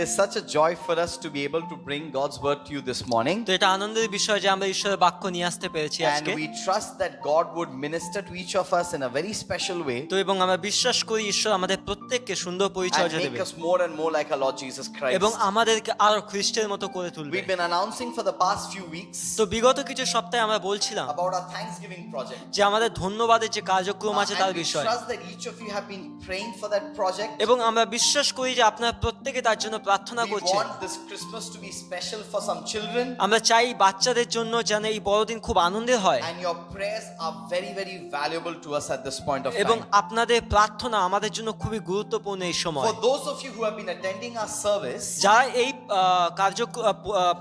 is such a joy for us to be able to bring God's word to you this morning. তো এটা আনন্দের বিষয় যে আমরা ঈশ্বরের বাক্য নিয়ে আসতে পেরেছি And আজকে। we trust that God would minister to each of us in a very special way তো এবং আমরা বিশ্বাস করি ঈশ্বর আমাদের প্রত্যেককে সুন্দর পরিচয় and make দেবে us more and more like our Lord Jesus Christ. এবং আমাদেরকে আরো খ্রিস্টের মতো করে তুলবে। We've been announcing for the past few weeks তো বিগত কিছু সপ্তাহে আমরা বলছিলাম about our Thanksgiving project. যে আমাদের ধন্যবাদের যে কার্যক্রম আছে তার And we বিষয়, trust that each of you have been praying for that project. এবং আমরা বিশ্বাস করি যে আপনারা প্রত্যেকে তার জন্য প্রার্থনা We করছেন। want this Christmas to be special for some children, আমরা চাই বাচ্চাদের জন্য যেন এই বড়দিন খুব আনন্দের হয়, and your prayers are very, very valuable to us at this point of এবং time. আপনাদের প্রার্থনা আমাদের জন্য খুবই গুরুত্বপূর্ণ এই সময়। For those of you who have been attending our service, যারা এই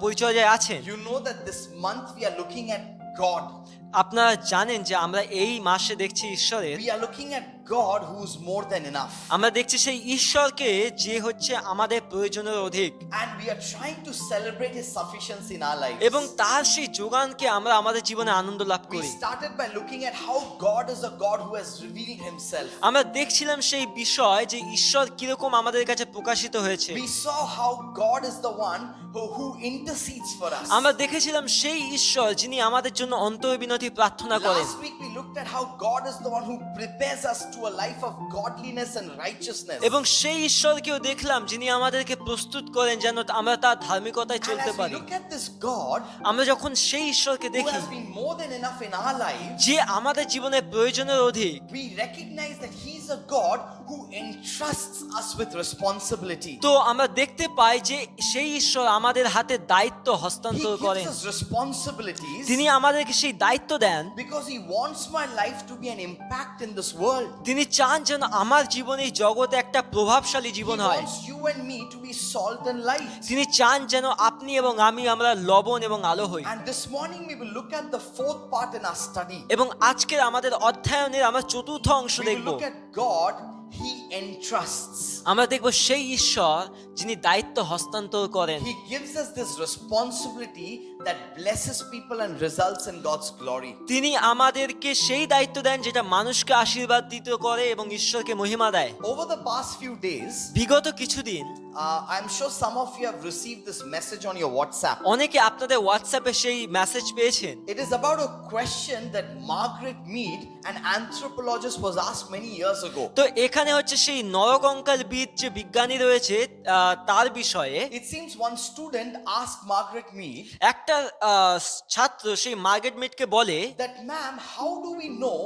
পরিচর্যায় আছেন, you know that this month we are looking at God. আপনারা জানেন যে আমরা এই মাসে দেখছি ঈশ্বরের, We are looking at God who is more than enough. আমরা দেখছি সেই ঈশ্বরকে যে হচ্ছে আমাদের প্রয়োজনের অধিক, And we are trying to celebrate His sufficiency in our lives. এবং তার সেই যোগানকে আমরা আমাদের জীবনে আনন্দ লাভ We করি। started by looking at how God is a God who has revealed Himself. আমরা দেখছিলাম সেই বিষয় যে ঈশ্বর কিরকম আমাদের কাছে প্রকাশিত হয়েছে। We saw how God is the one who intercedes for us. আমরা দেখেছিলাম সেই ঈশ্বর যিনি আমাদের জন্য অন্তর্বিনতি প্রার্থনা করেন। Last week we looked at how God is the one who prepares us to a life of godliness and righteousness. এবং সেই ঈশ্বরকেও দেখলাম যিনি আমাদেরকে প্রস্তুত করেন যেন আমরা তার ধার্মিকতায় And চলতে as we পারি। look at this God আমরা যখন সেই ঈশ্বরকে who দেখি has been more than enough in our lives, যে আমাদের জীবনে প্রয়োজনের অধিক, we recognize that He's a God who entrusts us with responsibility. তো আমরা দেখতে পাই যে সেই ঈশ্বর আমাদের হাতে দায়িত্ব He হস্তান্তর gives করেন। us responsibilities তিনি আমাদেরকে সেই দায়িত্ব দেন, because He wants my life to be an impact in this world. তিনি চান যেন আমার জীবনে এই জগতে একটা প্রভাবশালী He জীবন হয়। wants you and me to be salt and light. তিনি চান যেন আপনি এবং আমরা লবণ এবং আলো হই। And this morning we will look at the fourth part in our study. এবং আজকের আমাদের অধ্যয়নের আমরা চতুর্থ অংশ We will দেখব। look at God, He entrusts. আমরা দেখব সেই ঈশ্বর যিনি দায়িত্ব হস্তান্তর করেন। He gives us this responsibility that blesses people and results in God's glory. তিনি আমাদেরকে সেই দায়িত্ব দেন যেটা মানুষকে আশীর্বাদ দিতে করে এবং ঈশ্বরকে মহিমা দেয়। Over the past few days, বিগত কিছুদিন I'm sure some of you have received this message on your WhatsApp. অনেকে আপনাদের হোয়াটসঅ্যাপে সেই মেসেজ পেয়েছেন। It is about a question that Margaret Mead, an anthropologist, was asked many years ago. তো এখানে হচ্ছে সেই নরকঙ্কালবিদ যে বিজ্ঞানী রয়েছে তার বিষয়ে It seems one student asked Margaret Mead একটা ছাত্র সেই মার্গারেট মিডকে বলে, that, ma'am, how do we know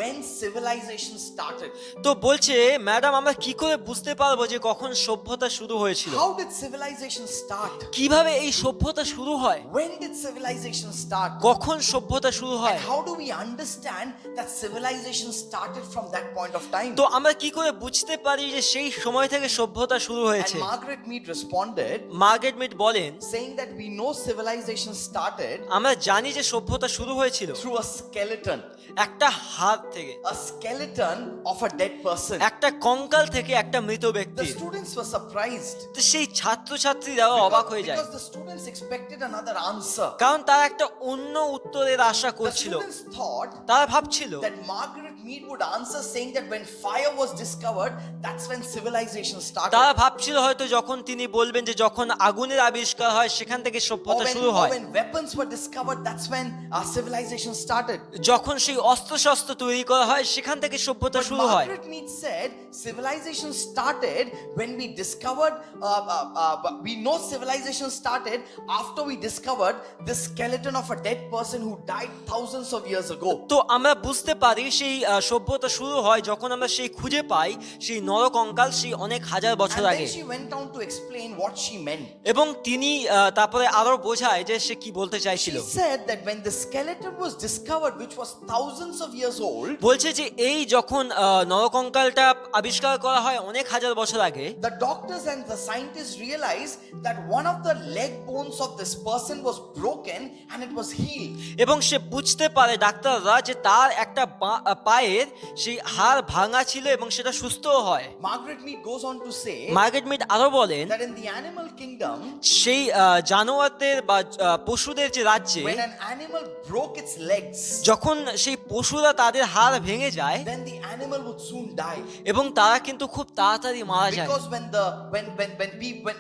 when civilization started? তো বলছে, ম্যাডাম আমরা কি করে বুঝতে পারবো যে কখন সভ্যতা শুরু হয়েছিল? How did civilization start? কিভাবে এই সভ্যতা শুরু হয়? When did civilization start? কখন সভ্যতা শুরু হয়? And how do we understand that civilization started from that point of time? তো আমরা কি করে বুঝতে পারি যে সেই সময় থেকে সভ্যতা শুরু And হয়েছে? Margaret Mead responded, Margaret mid বলেন, saying that we know civilization started আমরা জানি যে সভ্যতা শুরু হয়েছিল through a skeleton. একটা হাত থেকে, A skeleton of a dead person. একটা কঙ্কাল থেকে, একটা মৃত The ব্যক্তি। students were surprised তো সেই ছাত্রছাত্রীরা অবাক হয়ে যায়, because the students expected another answer. কারণ তারা একটা অন্য উত্তরের আশা The করছিল। students thought তারা ভাবছিল that Margaret Mead would answer saying that when fire was discovered, that's when civilization started. তারা ভাবছিল হয়তো যখন তিনি বলবেন যে যখন আগুনের আবিষ্কার হয় সেখান থেকে Or সভ্যতা when, শুরু or হয়, when weapons were discovered, that's when our civilization started. যখন সেই অস্ত্র-শস্ত্র তৈরি করা হয় সেখান থেকে সভ্যতা But শুরু হয়। Margaret Mead said civilization started when we discovered, we know civilization started after we discovered the skeleton of a dead person who died thousands of years ago. তো আমরা বুঝতে পারি সেই সভ্যতা শুরু হয় যখন আমরা সেই খুঁজে পাই সেই নরকঙ্কাল সেই অনেক হাজার বছর And আগে। then she went on to explain what she meant. এবং তিনি তারপরে আরো বোঝায় যে সে কি বলতে She চাইছিল। said that when the skeleton was discovered, which was thousands of years old, বলছে যে এই যখন নরকঙ্কালটা আবিষ্কার করা হয় অনেক হাজার বছর আগে, the doctors and the scientists realized that one of the leg bones of this person was broken and it was healed. এবং সে বুঝতে পারে ডাক্তাররা যে তার একটা পা পায়ের সেই হাড় ভাঙা ছিল এবং সেটা সুস্থও হয়। Margaret Mead goes on to say Margaret mid আরো বলেন that in the animal kingdom, সেই জানোয়ারদের বা পশুদের যে রাজ্যে when an animal broke its legs, যখন সেই পশুরা তাদের হাড় ভেঙে যায় then the animal would soon die. এবং তারা কিন্তু খুব তাড়াতাড়ি মারা যায়, Because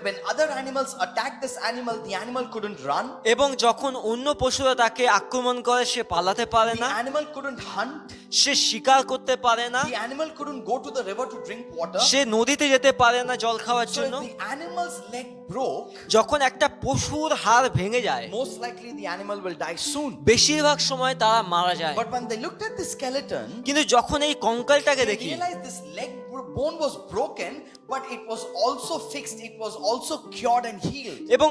when other animals attacked this animal, the animal couldn't run, এবং যখন অন্য পশুরা তাকে আক্রমণ করে সে পালাতে পারে the না, animal couldn't hunt, সে শিকার করতে পারে না, the animal couldn't go to the river to drink water. সে নদীতে যেতে পারে না জল খাওয়ার So জন্য। if the animal's leg broke, যখন একটা পশুর হাড় ভেঙে যায় most likely the animal will die soon. বেশিরভাগ সময় তারা মারা যায়। But when they looked at the skeleton, কিন্তু যখন এই কঙ্কালটাকে they দেখি realized this leg bone was broken, but it was also fixed, it was also cured and healed. এবং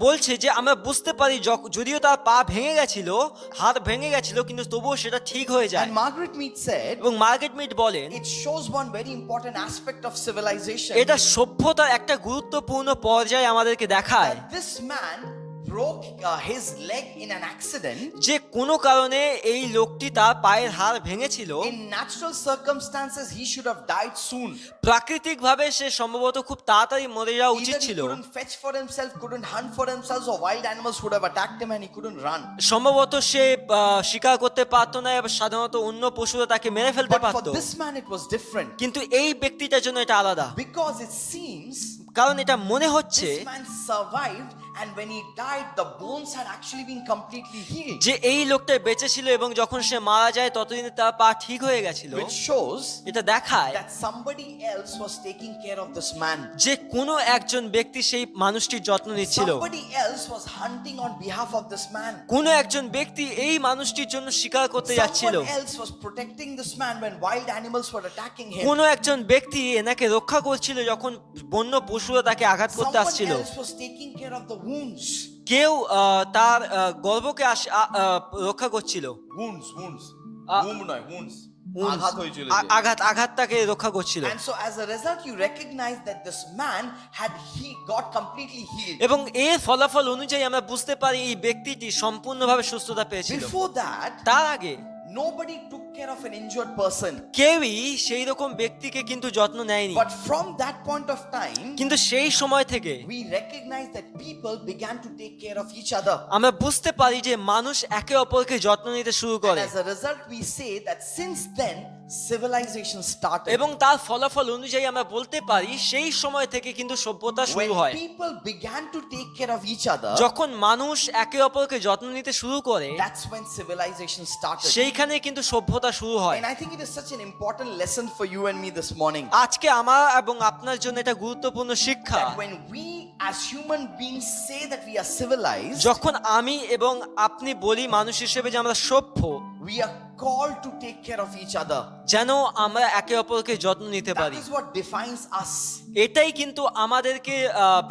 বলছে যে আমরা বুঝতে পারি যদিও তার পা ভেঙে গেছিল, হাত ভেঙে গেছিল, কিন্তু তবুও সেটা ঠিক হয়ে যায়। And Margaret Mead said, এবং মার্গারেট মিড বলেন it shows one very important aspect of civilization, এটা সভ্যতার একটা গুরুত্বপূর্ণ পর্যায়ে আমাদেরকে দেখায় that this man broke his leg in an accident. যে কোনো কারণে এই লোকটি তার পায়ের হাড় ভেঙেছিল। In natural circumstances, he should have died soon. প্রাকৃতিকভাবে সে সম্ভবত খুব তাড়াতাড়ি মরে যাওয়া উচিত Either he ছিল। couldn't fetch for himself, couldn't hunt for himself, or wild animals would have attacked him and he couldn't run. সম্ভবত সে শিকার করতে পারতো না এবং সাধারণত অন্য পশুরা তাকে মেরে ফেলতে But for পারতো, this man, it was different. কিন্তু এই ব্যক্তিটার জন্য এটা আলাদা, Because it seems কারণ এটা মনে হচ্ছে this man survived, and when he died, the bones had actually been completely healed. যে এই লোকটা বেঁচে ছিল এবং যখন সে মারা যায় ততদিনে তার পা ঠিক হয়ে গেছিল। Which shows এটা দেখায় that somebody else was taking care of this man. যে কোনো একজন ব্যক্তি সেই মানুষটির যত্ন নিচ্ছিল, Somebody else was hunting on behalf of this man. কোনো একজন ব্যক্তি এই মানুষটির জন্য শিকার করতে যাচ্ছিল, Someone else was protecting this man when wild animals were attacking him. কোনো একজন ব্যক্তি এনাকে রক্ষা করছিল যখন বন্য পশুরা তাকে আঘাত করতে Someone আসছিল, else was taking care of the wounds. কেউ তার গর্ভকে রক্ষা করছিল, Wounds. Wounds. আঘাতটাকে রক্ষা করছিল। And so as a result, you recognize that this man got completely healed. এবং এর ফলাফল অনুযায়ী আমরা বুঝতে পারি এই ব্যক্তিটি সম্পূর্ণভাবে সুস্থতা পেয়েছিল। Before that, তার আগে nobody took care of an injured person. কেউই সেই রকম ব্যক্তিকে কিন্তু যত্ন নেয়নি। But from that point of time, কিন্তু সেই সময় থেকে we recognize that people began to take care of each other. আমরা বুঝতে পারি যে মানুষ একে অপরকে যত্ন নিতে শুরু And করে, as a result, we say that since then, civilization started. এবং তার ফলাফল অনুযায়ী আমরা বলতে পারি সেই সময় থেকে কিন্তু সভ্যতা শুরু When হয়। people began to take care of each other, যখন মানুষ একে অপরকে যত্ন নিতে শুরু করে that's when civilization started. সেইখানে কিন্তু সভ্যতা শুরু হয়। And I think it is such an important lesson for you and me this morning. আজকে আমার এবং আপনার জন্য এটা গুরুত্বপূর্ণ শিক্ষা, That when we as human beings say that we are civilized, যখন আমি এবং আপনি বলি মানুষ হিসেবে যে আমরা সভ্য, we are called to take care of each other. যেন আমরা একে অপরকে যত্ন নিতে That পারি। is what defines us. এটাই কিন্তু আমাদেরকে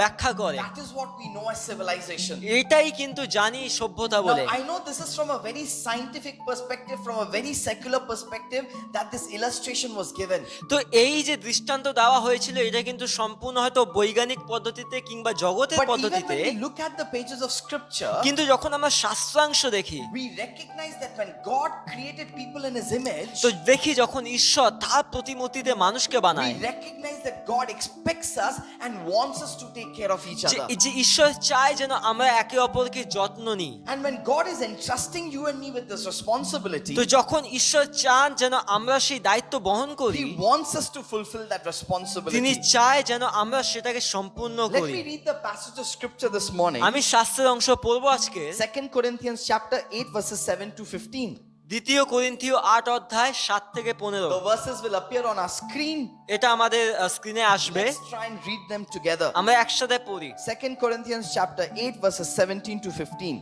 ব্যাখ্যা করে, That is what we know as civilization. এটাই কিন্তু জানি সভ্যতা বলে। Now, I know this is from a very scientific perspective, from a very secular perspective, that this illustration was given. তো এই যে দৃষ্টান্ত দেওয়া হয়েছিল এটা কিন্তু সম্পূর্ণ হয়তো বৈজ্ঞানিক পদ্ধতিতে কিংবা জগতের But even পদ্ধতিতে, when we look at the pages of scripture, কিন্তু যখন আমরা শাস্ত্রাংশ দেখি we recognize that when God created people in his image, তো দেখি যখন ঈশ্বর তার প্রতিমূর্তিতে মানুষকে বানায়, we recognize that God expects us and wants us to take care of each যে other. যে ঈশ্বর চায় যেন আমরা একে অপরকে যত্ন নিই। And when God is entrusting you and me with this responsibility, তো যখন ঈশ্বর চান যেন আমরা সেই দায়িত্ব বহন করি, He wants us to fulfill that তিনি responsibility. চায় যেন আমরা সেটাকে সম্পূর্ণ Let করি। me read the passage of scripture this morning. আমি শাস্ত্রের অংশ পড়বো আজকে, 2 Corinthians chapter 8 verses 7 to 15. দ্বিতীয় করিন্থীয় 8 অধ্যায় 7 থেকে 15। The verses will appear on our screen. এটা আমাদের স্ক্রিনে আসবে, Let's try and read them together. আমরা একসাথে পড়ি। 2 Corinthians chapter 8 verses 17 to 15.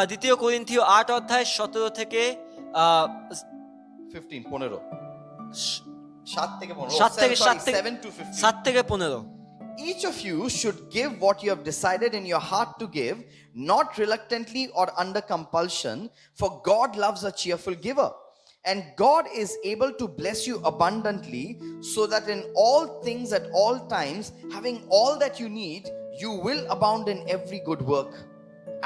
দ্বিতীয় করিন্থীয় 8 অধ্যায় 17 থেকে 15 15 7 থেকে 15 7 থেকে 7 to 15. 7 থেকে 15। Each of you should give what you have decided in your heart to give, not reluctantly or under compulsion, for God loves a cheerful giver. And God is able to bless you abundantly, so that in all things at all times, having all that you need, you will abound in every good work.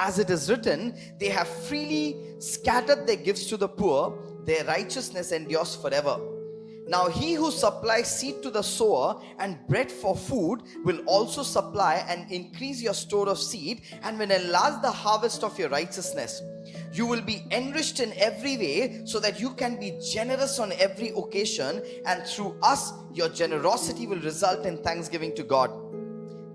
As it is written, they have freely scattered their gifts to the poor, their righteousness endures forever. Now he who supplies seed to the sower and bread for food will also supply and increase your store of seed and will enlarge the harvest of your righteousness. You will be enriched in every way so that you can be generous on every occasion, and through us your generosity will result in thanksgiving to God.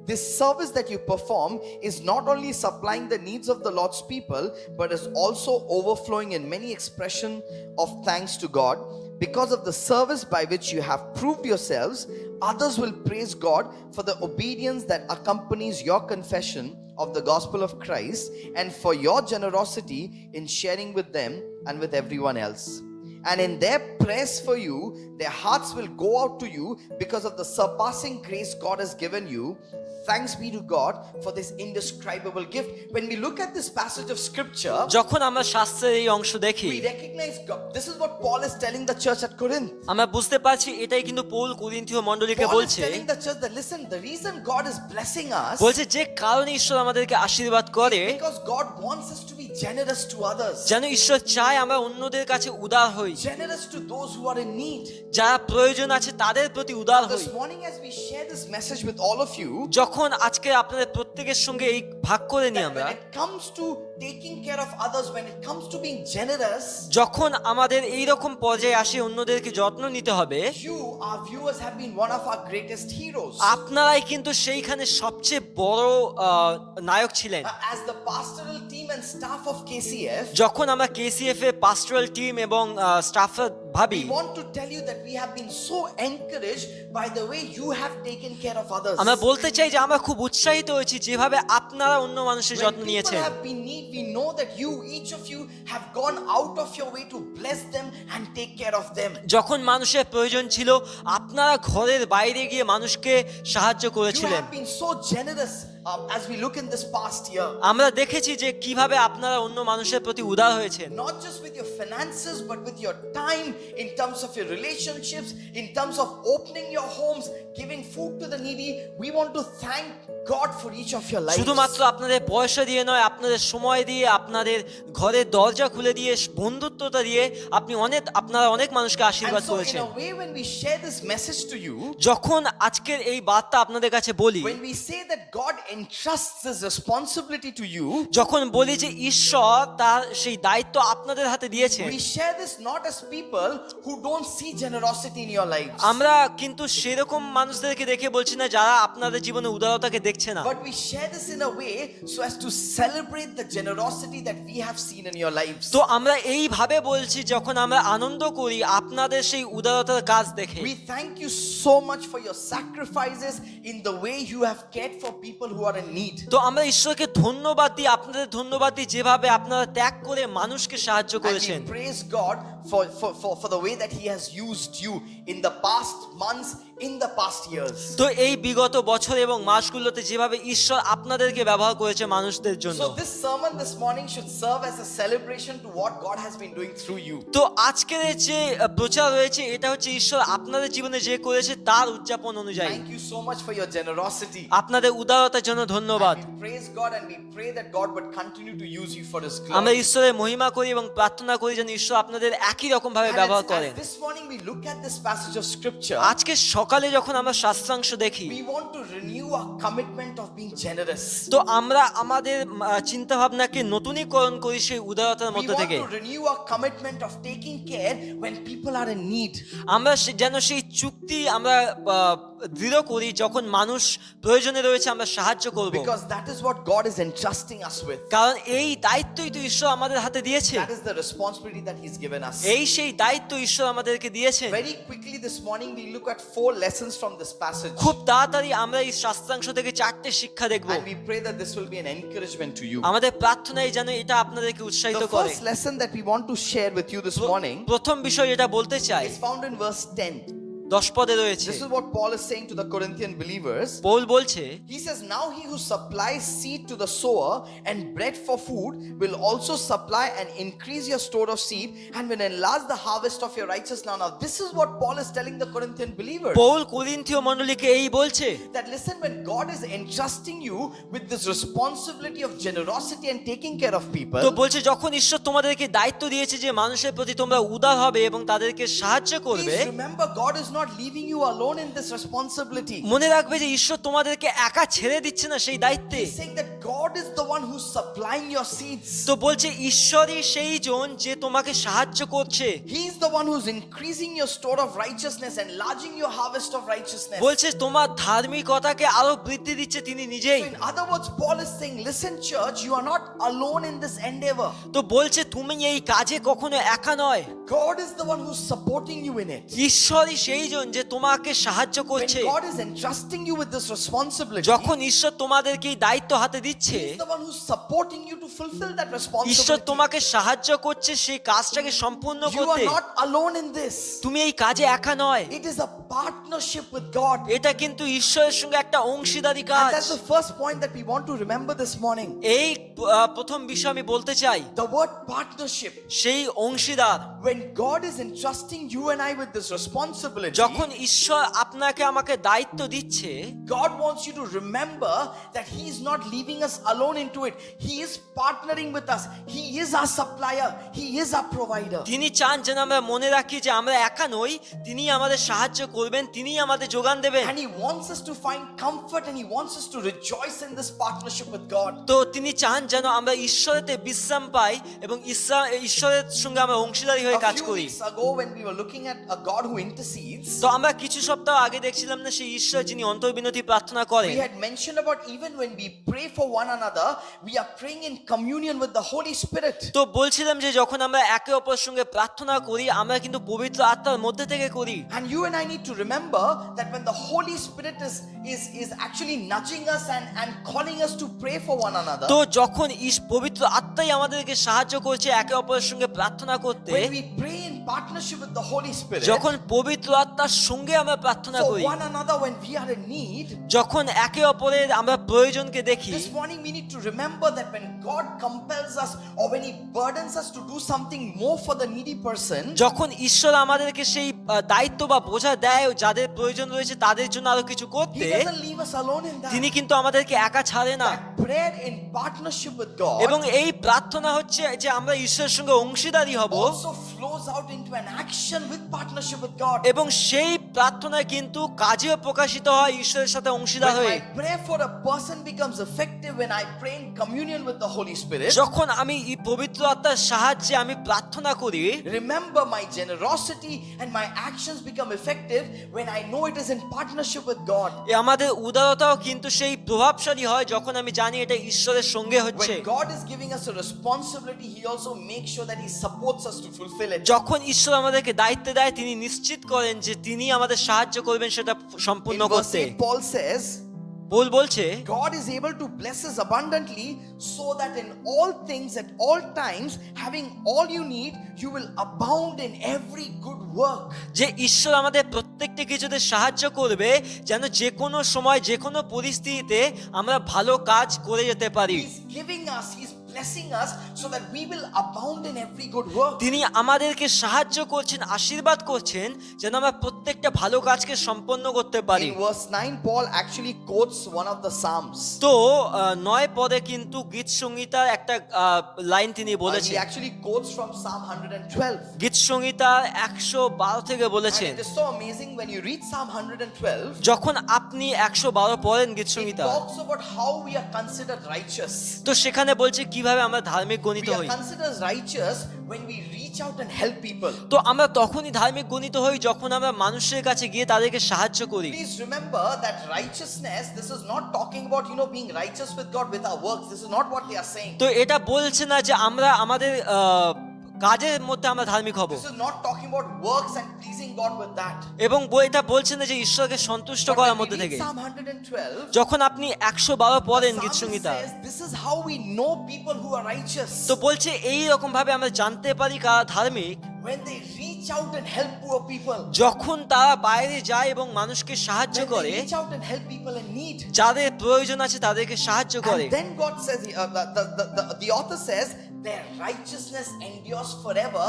This service that you perform is not only supplying the needs of the Lord's people, but is also overflowing in many expression of thanks to God. Because of the service by which you have proved yourselves, others will praise God for the obedience that accompanies your confession of the gospel of Christ, and for your generosity in sharing with them and with everyone else. And in their prayers for you, their hearts will go out to you because of the surpassing grace God has given you. Thanks be to God for this indescribable gift. When we look at this passage of scripture, যখন আমরা শাস্ত্রের এই অংশ দেখি we recognize God. This is what Paul is telling the church at Corinth. আমরা বুঝতে পারছি এটাই কিন্তু পৌল কোরিন্থীয় মণ্ডলীকে Paul is বলছে telling the church that listen, the reason God is blessing us বলছে যে কারণে ঈশ্বর আমাদেরকে আশীর্বাদ করে because God wants us to be generous to others, যেন ঈশ্বর চায় আমরা অন্যদের কাছে উদার হই, generous to those who are in need. যারা প্রয়োজন আছে তাদের প্রতি উদার হই। This morning, as we share this message with all of you, যখন আজকে আপনাদের প্রত্যেকের সঙ্গে এই ভাগ করে নিই that আমরা, when it comes to taking care of others, when it comes to being generous, যখন আমাদের এই রকম পর্যায়ে আসে অন্যদেরকে যত্ন নিতে হবে, you, our viewers, have been one of our greatest heroes. আপনারাই কিন্তু সেইখানে সবচেয়ে বড় নায়ক ছিলেন। As the pastoral team and staff of KCF, যখন আমরা কেসিএফ এর পাস্টোরাল টিম এবং স্টাফ ভাবি, we want to tell you that we have been so encouraged by the way you have taken care of others. আমরা বলতে চাই যে আমরা খুব উৎসাহিত হয়েছি যেভাবে আপনারা অন্য মানুষের When যত্ন people নিয়েছেন। have been in need, we know that you, each of you, have gone out of your way to bless them and take care of them. যখন মানুষের প্রয়োজন ছিল আপনারা ঘরের বাইরে গিয়ে মানুষকে সাহায্য You করেছিলেন। have been so generous as we look in this past year. আমরা দেখেছি যে কিভাবে আপনারা অন্য মানুষের প্রতি উদার হয়েছেন, Not just with your finances, but with your time, in terms of your relationships, in terms of opening your homes, giving food to the needy. We want to thank God for each of your lives. শুধুমাত্র আপনাদের পয়সা দিয়ে নয়, আপনাদের সময় দিয়ে, আপনাদের ঘরের দরজা খুলে দিয়ে, বন্ধুত্বতা দিয়ে আপনারা অনেক মানুষকে আশীর্বাদ And so in করেছেন। a way, when we share this message to you, যখন আজকের এই বার্তা আপনাদের কাছে বলি, when we say that God entrusts this responsibility to you, যখন বলি যে ঈশ্বর তার সেই দায়িত্ব আপনাদের হাতে দিয়েছেন, we share this not as people who don't see generosity in your lives, আমরা কিন্তু সেরকম মানুষদেরকে দেখে বলছি না যারা আপনাদের জীবনে উদারতাকে দেখছে না, but we share this in a way so as to celebrate the generosity that we have seen in your lives. তো আমরা এইভাবে বলছি যখন আমরা আনন্দ করি আপনাদের সেই উদারতার কাজ দেখে। We thank you so much for your sacrifices in the way you have cared for people who are in need. তো আমরা ঈশ্বরকে ধন্যবাদ দিই, আপনাদের ধন্যবাদ দিই যেভাবে আপনারা ত্যাগ করে মানুষকে সাহায্য And করেছেন। we praise God for the way that He has used you in the past months, in the past years. তো এই বিগত বছর এবং মাসগুলোতে যেভাবে ঈশ্বর আপনাদেরকে ব্যবহার করেছে মানুষদের জন্য। So this sermon this morning should serve as a celebration to what God has been doing through you. তো আজকের এই যে প্রচার রয়েছে এটা হচ্ছে ঈশ্বর আপনাদের জীবনে যে করেছে তার উদযাপন অনুযায়ী। Thank you so much for your generosity. আপনাদের উদারতার জন্য ধন্যবাদ। And we praise God and we pray that God would continue to use you for His আমরা glory. ঈশ্বরের মহিমা করি এবং প্রার্থনা করি যেন ঈশ্বর আপনাদের একই রকম ভাবে And ব্যবহার as করেন। this morning we look at this passage of scripture, আজকে সকালে যখন আমরা শাস্ত্রাংশ দেখি, we want to renew our commitment of being generous. তো আমরা আমাদের চিন্তা ভাবনাকে নতুনীকরণ করি সেই উদারতার We মধ্যে want থেকে। to renew our commitment of taking care when people are in need. আমরা যেন সেই চুক্তি আমরা দৃঢ় করি যখন মানুষ প্রয়োজনে রয়েছে আমরা সাহায্য করব, Because that is what God is entrusting us with. কারণ এই দায়িত্বই তো ঈশ্বর আমাদের হাতে দিয়েছে। That is the responsibility that He's given us. এই সেই দায়িত্ব ঈশ্বর আমাদেরকে দিয়েছেন। Very quickly this morning we look at 4 lessons from this passage. খুব তাড়াতাড়ি আমরা এই শাস্ত্রাংশ থেকে 4টে শিক্ষা দেখব। And we pray that this will be an encouragement to you. আমাদের প্রার্থনায় যেন এটা আপনাদেরকে উৎসাহিত The করে। first lesson that we want to share with you this morning প্রথম বিষয় যেটা বলতে চাই is found in verse 10. 10 পদে রয়েছে। This is what Paul is saying to the Corinthian believers. Paul বলছে, He says, now he who supplies seed to the sower and bread for food will also supply and increase your store of seed and will enlarge the harvest of your righteousness. Now this is what Paul is telling the Corinthian believers. Paul কোরিন্থীয় মণ্ডলীকে এই বলছে That listen, when God is entrusting you with this responsibility of generosity and taking care of people, তো বলছে যখন ঈশ্বর তোমাদেরকে দায়িত্ব দিয়েছে যে মানুষের প্রতি তোমরা উদার হবে এবং তাদেরকে সাহায্য করবে, please remember, God is not leaving you alone in this responsibility. মনে রাখবে যে ঈশ্বর তোমাদেরকে একা ছেড়ে দিচ্ছে না সেই দায়িত্বে। He's saying that God is the one who's supplying your seeds. তো বলছে ঈশ্বরই সেই জন যে তোমাকে সাহায্য করছে। He's the one who's increasing your store of righteousness, enlarging your harvest of righteousness. বলছে তোমার ধার্মিকতাকে আরো বৃদ্ধি দিচ্ছে তিনি নিজেই। So in other words, Paul is saying, listen church, you are not alone in this endeavor. তো বলছে তুমি এই কাজে কখনো একা নয়, God is the one who's supporting you in it. ঈশ্বরই সেই জন যে তোমাকে সাহায্য When করছে। God is entrusting you with this responsibility, যখন ঈশ্বর তোমাদেরকে এই দায়িত্ব হাতে দিচ্ছে, He's the one who's supporting you to fulfill that ঈশ্বর responsibility. তোমাকে সাহায্য করছে সেই কাজটাকে সম্পূর্ণ You are করতে। not alone in this. তুমি এই কাজে একা নয়, It is a partnership with God. এটা কিন্তু ঈশ্বরের সঙ্গে একটা অংশীদারি And কাজ। that's the first point that we want to remember this morning. এই প্রথম বিষয় আমি বলতে চাই, The word partnership. সেই অংশীদার। When God is entrusting you and I with this responsibility, যখন ঈশ্বর আপনাকে আমাকে দায়িত্ব দিচ্ছে, God wants you to remember that He is not leaving us alone into it. He is partnering with us. He is our supplier. He is our provider. তিনি চান যেন আমরা মনে রাখি যে আমরা একা নই, তিনি আমাদের সাহায্য করবেন, তিনি আমাদের যোগান দেবেন। And He wants us to find comfort and He wants us to rejoice in this partnership with God. তো তিনি চান যেন আমরা ঈশ্বরেতে বিশ্রাম পাই এবং ঈশ্বরের সঙ্গে আমরা অংশীদারি হয়ে A কাজ few করি। weeks ago, when we were looking at a God who intercedes, তো আমরা কিছু সপ্তাহ আগে দেখছিলাম না সেই ঈশ্বর যিনি অন্তর্বিনতি প্রার্থনা করেন। we had mentioned about even when we pray for one another, we are praying in communion with the Holy Spirit. তো বলছিলাম যে যখন আমরা একে অপরের সঙ্গে প্রার্থনা করি আমরা কিন্তু পবিত্র আত্মার মধ্যে থেকে করি। And you and I need to remember that when the Holy Spirit is actually nudging us and calling us to pray for one another, তো যখন পবিত্র আত্মাই আমাদেরকে সাহায্য করছে একে অপরের সঙ্গে প্রার্থনা করতে, when we pray in partnership with the Holy Spirit যখন পবিত্র আত্মার সঙ্গে আমরা প্রার্থনা for করি, one another when we are in need, যখন একে অপরের আমরা প্রয়োজনকে দেখি, this morning we need to remember that when God compels us or when He burdens us to do something more for the needy person, যখন ঈশ্বর আমাদেরকে সেই দায়িত্ব বা বোঝা দেয় যাদের প্রয়োজন রয়েছে তাদের জন্য আরো কিছু He করতে, doesn't leave us alone in that. তিনি কিন্তু আমাদেরকে একা ছাড়ে না। That prayer in partnership with God এবং এই প্রার্থনা হচ্ছে যে আমরা ঈশ্বরের সঙ্গে অংশীদারি হব, also flows out into an action with partnership with God. এবং সেই প্রার্থনা কিন্তু কাজেও প্রকাশিত হয় ঈশ্বরের সাথে অংশীদার When হয়ে। my prayer for a person becomes effective when I pray in communion with the Holy Spirit, যখন আমি এই পবিত্র আত্মার সাহায্যে আমি প্রার্থনা করি, remember my generosity and my actions become effective when I know it is in partnership with God. আমাদের উদারতাও কিন্তু সেই প্রভাবশালী হয় যখন আমি জানি এটা ঈশ্বরের সঙ্গে হচ্ছে। When God is giving us a responsibility, He also makes sure that He supports us to fulfill it. যখন ঈশ্বর আমাদেরকে দায়িত্ব দেয় তিনি নিশ্চিত করেন যে তিনি আমাদের সাহায্য করবেন সেটা সম্পূর্ণ In verse করতে। 8, Paul says, পৌল বলছে God is able to bless us abundantly so that in all things at all times, having all you need, you will abound in every good work. যে ঈশ্বর আমাদের প্রত্যেকটি কিছুতে সাহায্য করবে যেন যে কোনো সময় যে কোনো পরিস্থিতিতে আমরা ভালো কাজ করে যেতে পারি। He's giving us, He's blessing us so that we will abound in every good work. তিনি আমাদেরকে সাহায্য করছেন, আশীর্বাদ করছেন যেন আমরা প্রত্যেকটা ভালো কাজকে সম্পন্ন করতে পারি। In verse 9, Paul actually quotes one of the Psalms. তো 9 পদে কিন্তু গীত সংহিতার একটা লাইন তিনি He বলেছেন। actually quotes from Psalm 112. গীত সংহিতার 112 থেকে And বলেছেন। it is so amazing when you read Psalm 112, যখন আপনি 112 পড়েন গীত it Samhita, talks about how we are considered righteous. তো সেখানে বলছে কিভাবে আমরা ধার্মিক গণিত We হই। are considered righteous when we reach out and help people. তো আমরা তখনই ধার্মিক গণিত হই যখন আমরা মানুষের কাছে গিয়ে তাদেরকে সাহায্য করি। Please remember that righteousness, this is not talking about, being righteous with God with our works. This is not what they are saying. তো এটা বলছে না যে আমরা আমাদের কাজের মধ্যে আমরা ধার্মিক হব, This is not talking about works and pleasing God with that. এবং এটা বলছে না যে ঈশ্বরকে সন্তুষ্ট But করার when we মধ্যে read থেকে। Psalm 112, যখন আপনি 112 পড়েন the গীত psalmist Samhita, says, this is how we know people who are righteous. তো বলছে এই রকম ভাবে আমরা জানতে পারি কারা ধার্মিক When they reach reach out and help poor people, যখন তারা বাইরে যায় এবং মানুষকে সাহায্য when করে, they reach out and help people in need. যাদের প্রয়োজন আছে তাদেরকে সাহায্য করে, And then God says, the author says, their righteousness endures forever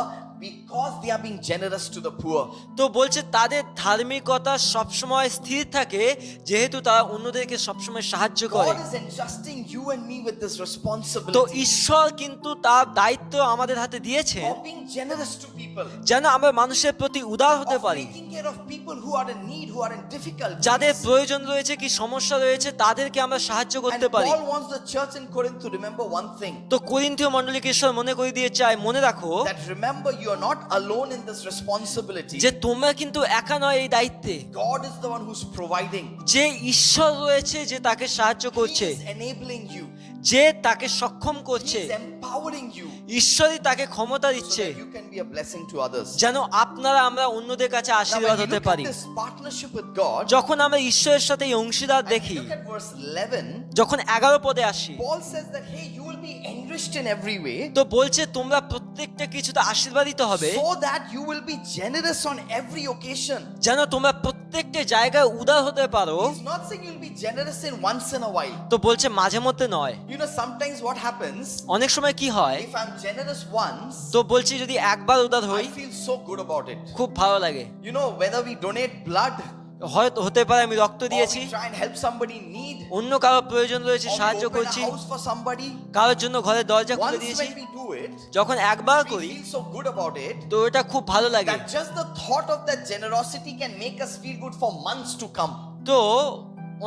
because they are being generous to the poor. তো বলছে তাদের ধার্মিকতা সবসময় স্থির থাকে যেহেতু তারা অন্যদেরকে সবসময় সাহায্য করে। God is entrusting you and me with this তো responsibility ঈশ্বর কিন্তু তার দায়িত্ব আমাদের হাতে দিয়েছেন of being generous to people, যেন আমরা মানুষের প্রতি উদার হতে of পারি, taking care of people who are in need, who are in difficulty. যাদের প্রয়োজন রয়েছে কি সমস্যা রয়েছে তাদেরকে আমরা সাহায্য And করতে পারি। Paul wants the church in Corinth to remember one thing, তো করিন্থীয় মণ্ডলীকে ঈশ্বর মনে করে দিয়ে চায়, মনে রাখো that remember you are not alone in this responsibility. যে তোমরা কিন্তু একা নয় এই দায়িত্বে, God is the one who's providing. যে ঈশ্বর রয়েছে যে তাকে সাহায্য He করছে, is enabling you. যে তাকে সক্ষম He করছে, is empowering you ঈশ্বরই তাকে ক্ষমতা so দিচ্ছে that you can be a blessing to others. যেন আপনারা আমরা অন্যদের কাছে Now আশীর্বাদ when you হতে look at পারি। this partnership with God, যখন আমরা ঈশ্বরের সাথে এই অংশীদার and দেখি, you look at verse 11, যখন 11 পদে আসি, Paul says that hey, you will be enriched in every way তো বলছে তোমরা প্রত্যেকটা কিছুতে আশীর্বাদিত হবে so that you will be generous on every occasion. যেন তোমরা প্রত্যেকটা জায়গায় উদার হতে পারো। He's not saying you'll be generous in once in a while. তো বলছে মাঝে মধ্যে নয়। You know, sometimes what happens, অনেক সময় কি হয়, if I'm generous once, তো বলছি যদি একবার উদার হই I feel so good about it. খুব ভালো লাগে। You know, whether we donate blood হয়তো হতে পারে আমি রক্ত or দিয়েছি, we try and help somebody in need, অন্য কারো প্রয়োজন রয়েছে or we সাহায্য open a করছি, house for somebody, কারোর জন্য ঘরের দরজা খুলে once দিয়েছি, when we do it, যখন একবার we করি feel so good about it তো এটা খুব ভালো লাগে। that just the thought of that generosity can make us feel good for months to come. তো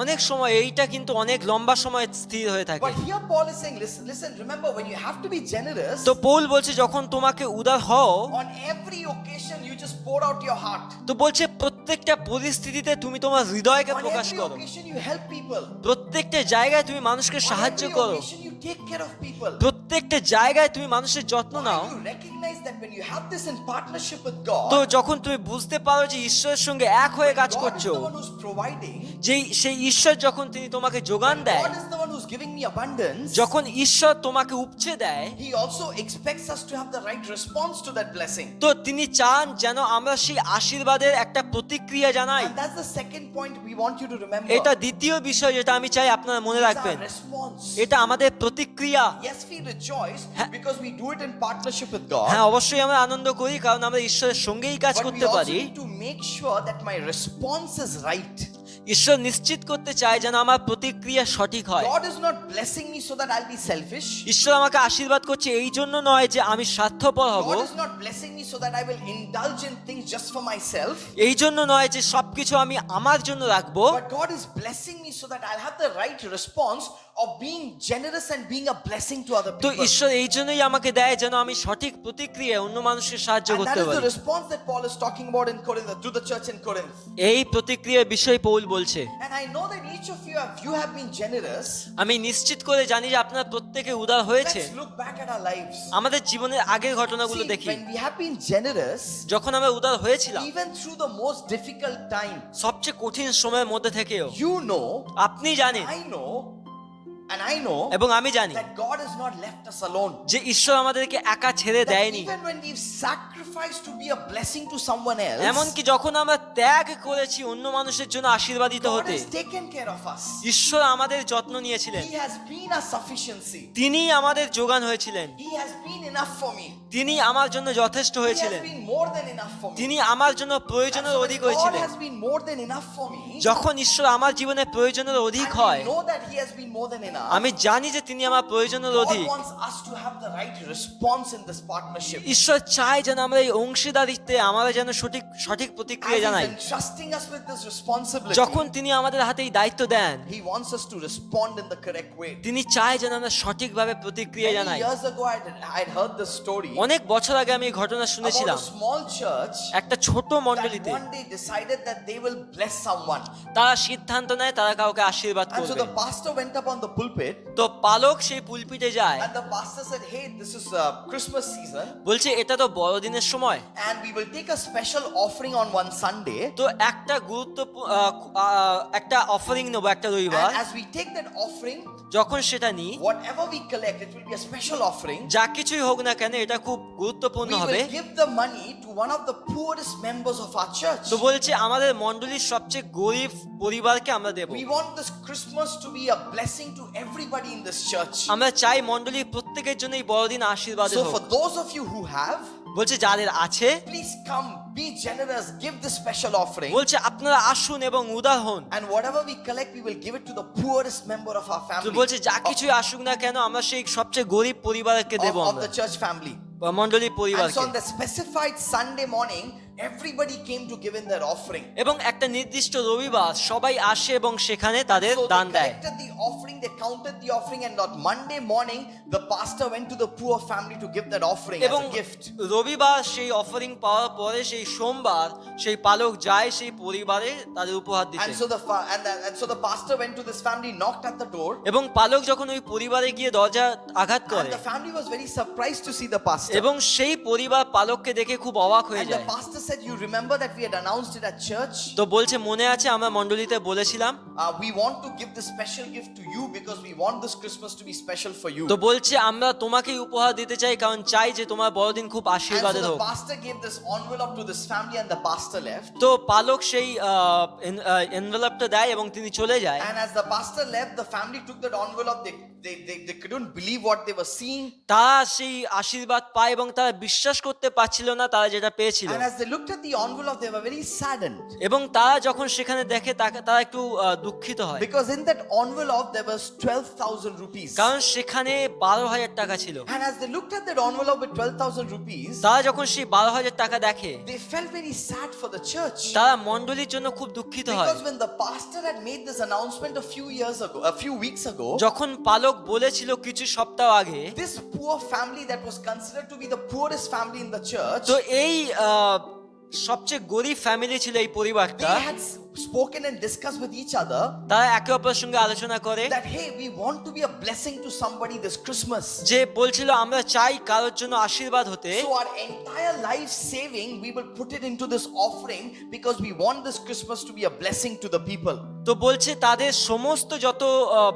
অনেক সময় এইটা কিন্তু অনেক লম্বা সময় স্থির হয়ে থাকে। But here Paul is saying, listen, remember when you have to be generous, তো পৌল বলছে যখন তোমাকে উদার হও, on every occasion you just pour out your heart. তো বলছে প্রত্যেকটা পরিস্থিতিতে তুমি তোমার হৃদয়কে On প্রকাশ every করো, occasion you help people. প্রত্যেকটা জায়গায় তুমি মানুষকে On সাহায্য every করো, occasion you take care of people. প্রত্যেকটা জায়গায় তুমি মানুষের যত্ন নাও। Why you recognize that when you have this in partnership with তো God, যখন তুমি বুঝতে পারো যে ঈশ্বরের সঙ্গে এক হয়ে when কাজ God is করছো, the one who's providing, যে সেই ঈশ্বর যখন তিনি তোমাকে যোগান দেয়, God is the one who's giving me abundance, যখন ঈশ্বর তোমাকে উপচে দেয়, He also expects us to have the right response to that blessing. তো তিনি চান যেন আমরা সেই আশীর্বাদের একটা প্রতিক্রিয়া জানাই। And that's the second point we want you to remember. এটা দ্বিতীয় বিষয় যেটা আমি চাই আপনারা মনে It's our রাখবেন, response. এটা আমাদের প্রতিক্রিয়া। Yes, we rejoice হ্যাঁ। because we do it in partnership with God. হ্যাঁ, অবশ্যই আমরা আনন্দ করি কারণ আমরা ঈশ্বরের সঙ্গেই কাজ But we করতে also পারি। need to make sure that my response is right. ঈশ্বর নিশ্চিত করতে চায় যেন আমার প্রতিক্রিয়া সঠিক হয়। God is not blessing me so that I'll be selfish. ঈশ্বর আমাকে আশীর্বাদ করছে এই জন্য নয় যে আমি স্বার্থপর হব, God is not blessing me so that I will indulge in things just for myself. এই জন্য নয় যে সবকিছু আমি আমার জন্য রাখবো, But God is blessing me so that I'll have the right response of being generous and being a blessing to other তো people. ঈশ্বর এই জন্যই আমাকে দেয় যেন আমি সঠিক প্রতিক্রিয়ায় অন্য মানুষকে সাহায্য And that করতে is the পারি। response that Paul is talking about in Corinth, to the church in Corinth. এই প্রতিক্রিয়ার বিষয় পৌল বলছে। And I know that each of you have been generous. আমি নিশ্চিত করে জানি যে আপনারা প্রত্যেকে উদার হয়েছে। Let's look back at our lives. আমাদের জীবনের আগের ঘটনাগুলো See, দেখি, when we have been generous, যখন আমরা উদার হয়েছিলাম even through the most difficult time, সবচেয়ে কঠিন সময়ের মধ্যে থেকেও, you know, আপনি জানেন I know, and I know এবং আমি জানি that God has not left us alone. যে ঈশ্বর আমাদেরকে একা ছেড়ে That দেয়নি। even when we've sacrificed to be a blessing to someone else, এমনকি যখন আমরা ত্যাগ করেছি অন্য মানুষের জন্য আশীর্বাদিত God হতে, has taken care of us. ঈশ্বর আমাদের যত্ন নিয়েছিলেন। He has been our sufficiency. তিনি আমাদের যোগান হয়েছিলেন, He has been enough for me. তিনি আমার জন্য যথেষ্ট He has হয়েছিলেন, been more than enough for me. তিনি আমার জন্য And প্রয়োজনের so when অধিক God হয়েছিলেন। has been more than enough for me, যখন ঈশ্বর আমার জীবনে প্রয়োজনের অধিক and হয়, we know that He has been more than enough, আমি জানি যে তিনি আমার প্রয়োজনের God অধিক। wants us to have the right response in this partnership. ঈশ্বর চায় যেন আমরা এই অংশীদারিত্বে আমরা যেন সঠিক সঠিক As প্রতিক্রিয়া He's জানাই। entrusting us with this responsibility, যখন তিনি আমাদের হাতে এই দায়িত্ব দেন, He wants us to respond in the correct way. তিনি চায় যেন আমরা সঠিকভাবে প্রতিক্রিয়া Many জানাই। years ago, I'd heard this story অনেক বছর আগে আমি এই ঘটনা about শুনেছিলাম, a small church একটা ছোট that মণ্ডলীতে one day decided that they will bless someone. তারা সিদ্ধান্ত নেয় তারা কাউকে আশীর্বাদ And so করবে। the pastor went up on the pulpit pulpit, তো পালক সেই পুলপিটে যায়, and the pastor said, "Hey, this is Christmas season, বলছে এটা তো বড়দিনের সময়, and we will take a special offering on one Sunday. তো একটা একটা অফারিং নেবো একটা রবিবার, And as we take that offering, যখন সেটা নিই, whatever we collect, it will be a special offering. যা কিছুই হোক না কেন এটা খুব গুরুত্বপূর্ণ We হবে। will give the money to one of the poorest members of our church. তো বলছে আমাদের মণ্ডলীর সবচেয়ে গরিব পরিবারকে আমরা দেব। We want this Christmas to be a blessing to everybody in this church. আমরা চাই মণ্ডলীর প্রত্যেকের জন্য এই বড়দিন আশীর্বাদের So হোক। for those of you who have, বলছে যাদের আছে, please come, be generous, give this special offering. বলছে আপনারা আসুন এবং উদার হন। And whatever we collect, we will give it to the poorest member of our তো family. বলছে যা কিছুই আসুক না কেন আমরা সেই সবচেয়ে গরিব পরিবারকে দেব, Of আমরা the church family. মণ্ডলীর And so পরিবারকে। on the specified Sunday morning, everybody came to give in their offering. এবং একটা নির্দিষ্ট রবিবার সবাই আসে এবং সেখানে তাদের So দান they দেয়। collected the offering, they counted the offering, and on Monday morning, the pastor went to the poor family to give that offering as এবং a gift. রবিবার সেই অফারিং পাওয়ার পরে সেই সোমবার সেই পালক যায় সেই পরিবারে তাদের উপহার দিতে। And so the pastor went to this family, knocked at the door, এবং পালক যখন ওই পরিবারে গিয়ে দরজা আঘাত and করে, the family was very surprised to see the pastor. এবং সেই পরিবার পালককে দেখে খুব অবাক হয়ে And the যায়। pastor said, "You remember that we had announced it at church? তো বলছে মনে আছে আমরা মণ্ডলীতে বলেছিলাম, We want to give this special gift to you because we want this Christmas to be special for you." তো বলছে আমরা তোমাকেই উপহার দিতে চাই কারণ চাই যে তোমার বড়দিন খুব And so আশীর্বাদের the হোক। pastor gave this envelope to this family, and the pastor left. তো পালক সেই এনভেলপটা দেয় এবং তিনি চলে যায়। And as the pastor left, the family took that envelope. They couldn't believe what they were seeing. তারা সেই আশীর্বাদ পায় এবং তারা বিশ্বাস করতে পারছিল না তারা যেটা পেয়েছিল। And as they looked at the envelope, they were very saddened. এবং তারা যখন সেখানে দেখে তারা একটু দুঃখিত হয়, Because in that envelope, there was 12,000 rupees. কারণ সেখানে 12,000 টাকা ছিল। And as they looked at that envelope with 12,000 rupees, তারা যখন সেই 12,000 টাকা দেখে they felt very sad for the church. তারা মণ্ডলীর জন্য খুব দুঃখিত হয়। Because when the pastor had made this announcement a few weeks ago, যখন পালক বলেছিল কিছু সপ্তাহ আগে, this poor family that was considered to be the poorest family in the church, তো এই সবচেয়ে গরিব ফ্যামিলি ছিল এই পরিবারটা, they had spoken and discussed with each other তারা একে অপরের সঙ্গে আলোচনা করে that, hey, we want to be a blessing to somebody this Christmas. যে বলছিল আমরা চাই কারোর জন্য আশীর্বাদ হতে, So our entire life saving, we will put it into this offering because we want this Christmas to be a blessing to the people. তো বলছে তাদের সমস্ত যত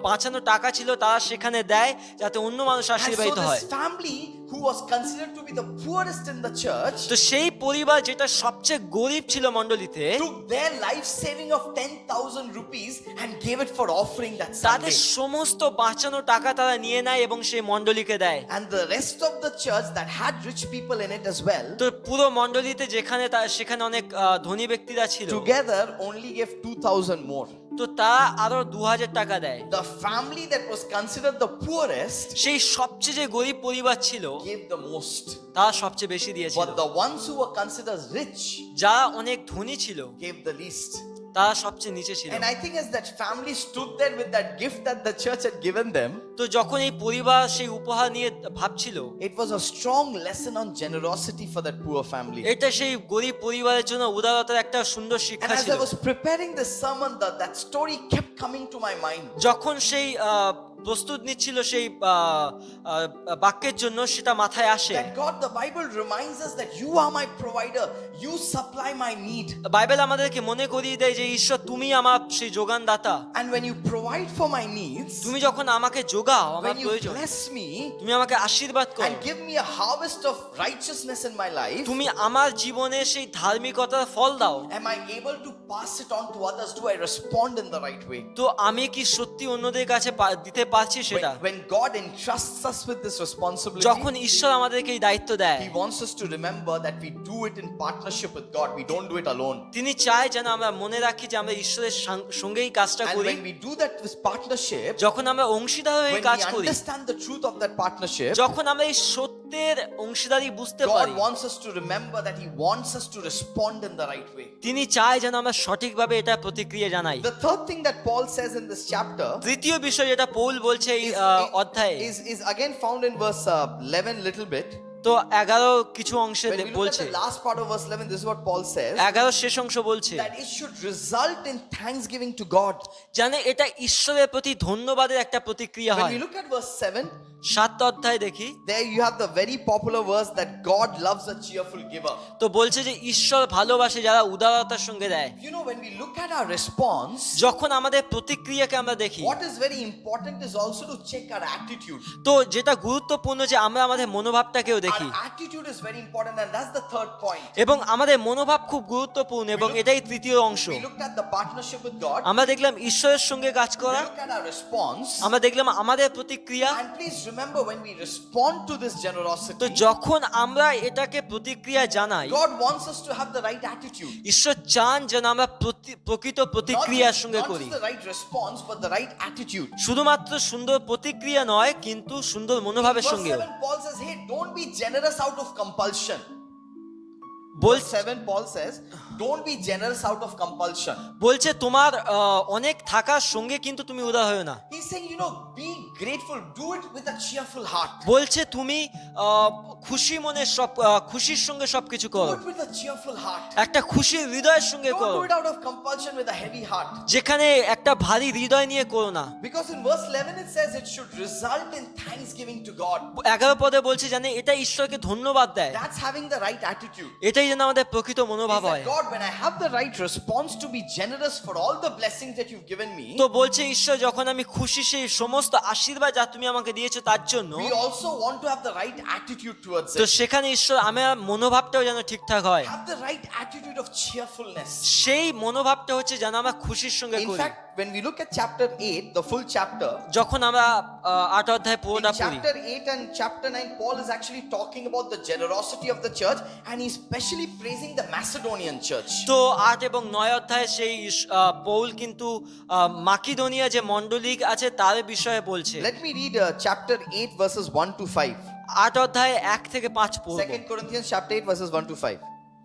বাঁচানো টাকা ছিল তারা সেখানে দেয় যাতে অন্য মানুষ And so আশীর্বাদিত হয়। this family who was considered to be the poorest in the church তো সেই পরিবার যেটা সবচেয়ে গরিব ছিল মণ্ডলীতে, took their life saving of 10,000 rupees and gave it for offering that তাদের Sunday. সমস্ত বাঁচানো টাকা তারা নিয়ে নেয় এবং সেই মণ্ডলীকে দেয়। And the rest of the church that had rich people in it as well, তো পুরো মণ্ডলীতে যেখানে সেখানে অনেক ধনী ব্যক্তিরা ছিল, together only gave 2,000 more. তো তারা আরো 2,000 টাকা দেয়। The family that was considered the poorest সেই সবচেয়ে যে গরিব পরিবার ছিল gave the most. তারা সবচেয়ে বেশি দিয়েছিল, But the ones who were considered rich যারা অনেক ধনী ছিল gave the least. তারা সবচেয়ে নিচে ছিল। And I think as that family stood there with that gift that the church had given them, তো যখন এই পরিবার সেই উপহার নিয়ে ভাবছিল, it was a strong lesson on generosity for that poor family. এটা সেই গরিব পরিবারের জন্য উদারতার একটা সুন্দর And শিক্ষা as ছিল। I was preparing this sermon, that story kept coming to my mind. যখন সেই প্রস্তুত নিচ্ছিল সেই বাক্যের জন্য সেটা মাথায় আসে। That God, the Bible reminds us that you are my provider, you supply my need. Bible আমাদেরকে মনে করিয়ে দেয় যে ঈশ্বর তুমি আমার সেই যোগানদাতা, And when you provide for my needs, তুমি যখন আমাকে যোগাও আমার when you প্রয়োজন, bless me তুমি আমাকে আশীর্বাদ করো, and give me a harvest of righteousness in my life, তুমি আমার জীবনে সেই ধার্মিকতার ফল দাও, am I able to pass it on to others? Do I respond in the right way? তো আমি কি সত্যি অন্যদের কাছে দিতে পারছি সেটা? When God entrusts us with this responsibility, যখন ঈশ্বর আমাদেরকে এই দায়িত্ব দেয়, He wants us to remember that we do it in partnership with God. We don't do it alone. তিনি চায় যেন আমরা মনে রাখি যে আমরা ঈশ্বরের সঙ্গেই কাজটা And করি। when we do that with partnership, যখন আমরা অংশীদার হয়ে when কাজ we করি, understand the truth of that partnership, যখন আমরা এই সত্যের অংশীদারি বুঝতে God পারি, wants us to remember that He wants us to respond in the right way. তিনি চায় যেন আমরা সঠিকভাবে এটা প্রতিক্রিয়া জানাই। The third thing that Paul says in this chapter তৃতীয় বিষয় যেটা পৌল বলছে এই অধ্যায়ে, is again found in verse 11 little bit. তো 11 কিছু অংশে When we look at বলছে, the last part of verse 11, this is what Paul says, 11 শেষ অংশ বলছে that it should result in thanksgiving to God. জানে এটা ঈশ্বরের প্রতি ধন্যবাদের একটা প্রতিক্রিয়া When হয়। we look at verse 7, 7 অধ্যায় দেখি, there you have the very popular verse that God loves a cheerful giver. তো বলছে যে ঈশ্বর ভালোবাসে যারা উদারতার সঙ্গে দেয়। You know, when we look at our response, যখন আমাদের প্রতিক্রিয়াকে আমরা দেখি, what is very important is also to check our attitude. তো যেটা গুরুত্বপূর্ণ যে আমরা আমাদের মনোভাবটাকেও দেখি, Our attitude is very important, and that's the third point. এবং আমাদের মনোভাব খুব গুরুত্বপূর্ণ, এবং এটাই তৃতীয় অংশ। We looked at the partnership with God. আমরা দেখলাম ঈশ্বরের সঙ্গে কাজ We করা, look at our response. আমরা দেখলাম আমাদের প্রতিক্রিয়া। And please remember, when we respond to this তো generosity, যখন আমরা এটাকে প্রতিক্রিয়া জানাই, God wants us to have the right attitude. ঈশ্বর চান যেন আমরা প্রকৃত Not প্রতিক্রিয়ার just, সঙ্গে not করি। just the right response, but the right attitude. শুধুমাত্র সুন্দর প্রতিক্রিয়া নয়, কিন্তু সুন্দর মনোভাবের Verse সঙ্গেও। 7, Paul says, hey, don't be generous out of compulsion. Ball- Verse 7, Paul says, don't be generous out of compulsion. বলছে তোমার অনেক থাকার সঙ্গে কিন্তু তুমি উদার হও না। He's saying, be grateful, do it with a cheerful heart. বলছে তুমি খুশি মনে খুশির সঙ্গে সবকিছু Do করো, it with a cheerful heart. একটা খুশির হৃদয়ের সঙ্গে Don't করো, do it out of compulsion with a heavy heart. যেখানে একটা ভারী হৃদয় নিয়ে করো না। Because in verse 11 it says it should result in thanksgiving to God. 11 পদে বলছে জানে এটা ঈশ্বরকে ধন্যবাদ দেয়, That's having the right attitude. এটাই যেন আমাদের প্রকৃত মনোভাব He হয়। said, God, when I have the right response to be generous for all the blessings that you've given me, তো বলছে ঈশ্বর যখন আমি খুশি সেই সমস্ত আশীর্বাদ যা তুমি আমাকে দিয়েছো তার জন্য, we also want to have the right attitude towards তো it. সেখানে ঈশ্বর আমার মনোভাবটাও যেন ঠিকঠাক হয়। Have the right attitude of cheerfulness. সেই মনোভাবটা হচ্ছে যেন আমরা খুশির সঙ্গে In করি। fact, when we look at chapter 8, the full chapter, যখন আমরা 8 অধ্যায় in পুরোটা পড়ি, chapter 8 and chapter 9, Paul is actually talking about the generosity of the church, and he's specially praising the Macedonian church. তো 8 এবং 9 অধ্যায়ে সেই পৌল কিন্তু মাকিদোনিয়া যে মণ্ডলী আছে তার বিষয়ে বলছে। Let me read chapter 8, verses 1 to 5. 8 অধ্যায় 1 থেকে 5 পড়ব। 2 Corinthians chapter 8, verses 1 to 5.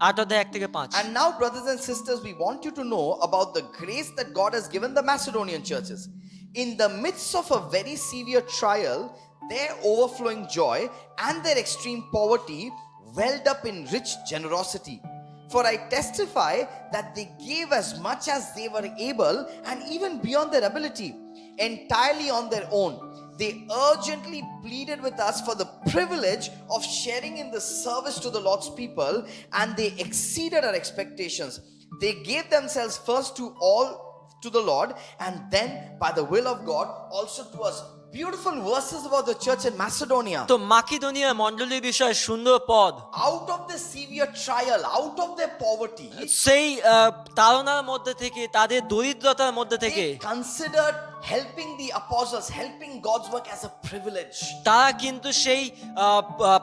8 অধ্যায় 1 থেকে 5। And now, brothers and sisters, we want you to know about the grace that God has given the Macedonian churches. In the midst of a very severe trial, their overflowing joy and their extreme poverty welled up in rich generosity. For I testify that they gave as much as they were able, and even beyond their ability, entirely on their own. They urgently pleaded with us for the privilege of sharing in the service to the Lord's people, and they exceeded our expectations. They gave themselves first to the Lord, and then by the will of God also to us. Beautiful verses about the church in Macedonia. তো Macedonia মণ্ডলীর বিষয়ে সুন্দর পদ। Out of the severe trial, out of their poverty, সেই তাড়নার মধ্যে থেকে, তাদের দরিদ্রতার মধ্যে থেকে they considered helping the apostles, helping God's work as a privilege. তারা কিন্তু সেই